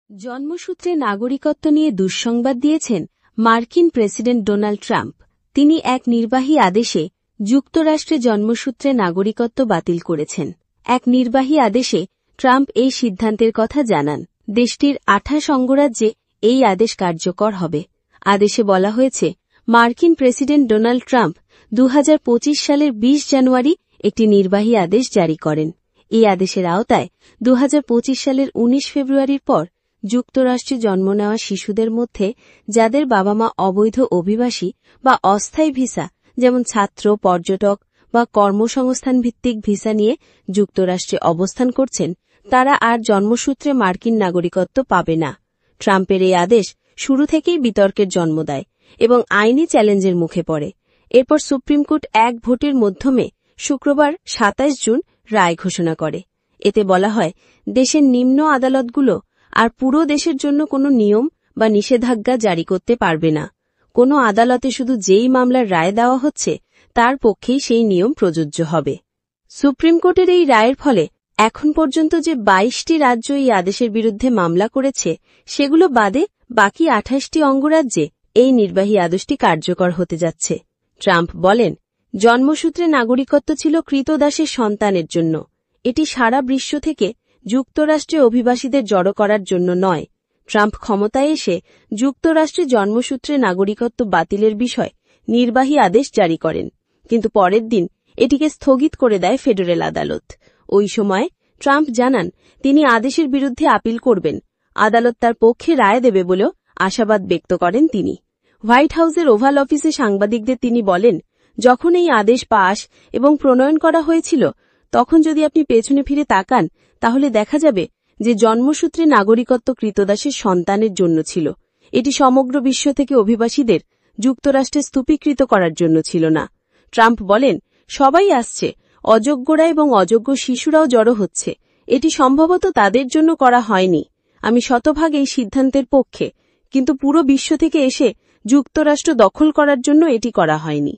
জন্মসূত্রে নাগরিকত্ব নিয়ে দুঃসংবাদ দিয়েছেন মার্কিন প্রেসিডেন্ট ডোনাল্ড ট্রাম্প। তিনি এক নির্বাহী আদেশে যুক্তরাষ্ট্রে জন্মসূত্রে নাগরিকত্ব বাতিল করেছেন। এক নির্বাহী আদেশে ট্রাম্প এই সিদ্ধান্তের কথা জানান। দেশটির 28 অঙ্গরাজ্যে এই আদেশ কার্যকর হবে। আদেশে বলা হয়েছে, মার্কিন প্রেসিডেন্ট ডোনাল্ড ট্রাম্প 2025 সালের 20 জানুয়ারি একটি নির্বাহী আদেশ জারি করেন। এই আদেশের আওতায় 2025 সালের 19 ফেব্রুয়ারির পর যুক্তরাষ্ট্রে জন্ম নেওয়া শিশুদের মধ্যে যাদের বাবা মা অবৈধ অভিবাসী বা অস্থায়ী ভিসা, যেমন ছাত্র, পর্যটক বা কর্মসংস্থান ভিত্তিক ভিসা নিয়ে যুক্তরাষ্ট্রে অবস্থান করছেন, তারা আর জন্মসূত্রে মার্কিন নাগরিকত্ব পাবে না। ট্রাম্পের এই আদেশ শুরু থেকেই বিতর্কের জন্ম দেয় এবং আইনি চ্যালেঞ্জের মুখে পড়ে। এরপর সুপ্রিম কোর্ট এক ভোটের মাধ্যমে শুক্রবার 27 জুন রায় ঘোষণা করে। এতে বলা হয়, দেশের নিম্ন আদালতগুলো আর পুরো দেশের জন্য কোনো নিয়ম বা নিষেধাজ্ঞা জারি করতে পারবে না। কোনো আদালতে শুধু যেই মামলার রায় দেওয়া হচ্ছে তার পক্ষেই সেই নিয়ম প্রযোজ্য হবে। সুপ্রিম কোর্টের এই রায়ের ফলে এখন পর্যন্ত যে 22টি রাজ্য এই আদেশের বিরুদ্ধে মামলা করেছে, সেগুলো বাদে বাকি 28টি অঙ্গরাজ্যে এই নির্বাহী আদেশটি কার্যকর হতে যাচ্ছে। ট্রাম্প বলেন, জন্মসূত্রে নাগরিকত্ব ছিল ক্রীতদাসের সন্তানের জন্য। এটি সারা বিশ্ব থেকে যুক্তরাষ্ট্রে অভিবাসীদের জড়ো করার জন্য নয়। ট্রাম্প ক্ষমতায় এসে যুক্তরাষ্ট্রে জন্মসূত্রে নাগরিকত্ব বাতিলের বিষয় নির্বাহী আদেশ জারি করেন, কিন্তু পরের দিন এটিকে স্থগিত করে দেয় ফেডারেল আদালত। ওই সময় ট্রাম্প জানান, তিনি আদেশের বিরুদ্ধে আপিল করবেন। আদালত তার পক্ষে রায় দেবে বলেও আশাবাদ ব্যক্ত করেন তিনি। হোয়াইট হাউসের ওভাল অফিসে সাংবাদিকদের তিনি বলেন, যখন এই আদেশ পাশ এবং প্রণয়ন করা হয়েছিল, তখন যদি আপনি পেছনে ফিরে তাকান, তাহলে দেখা যাবে যে জন্মসূত্রে নাগরিকত্ব ক্রীতদাসের সন্তানের জন্য ছিল। এটি সমগ্র বিশ্ব থেকে অভিবাসীদের যুক্তরাষ্ট্রে স্তূপীকৃত করার জন্য ছিল না। ট্রাম্প বলেন, সবাই আসছে, অযোগ্যরা এবং অযোগ্য শিশুরাও জড়ো হচ্ছে। এটি সম্ভবত তাদের জন্য করা হয়নি। আমি শতভাগ এই সিদ্ধান্তের পক্ষে, কিন্তু পুরো বিশ্ব থেকে এসে যুক্তরাষ্ট্র দখল করার জন্য এটি করা হয়নি।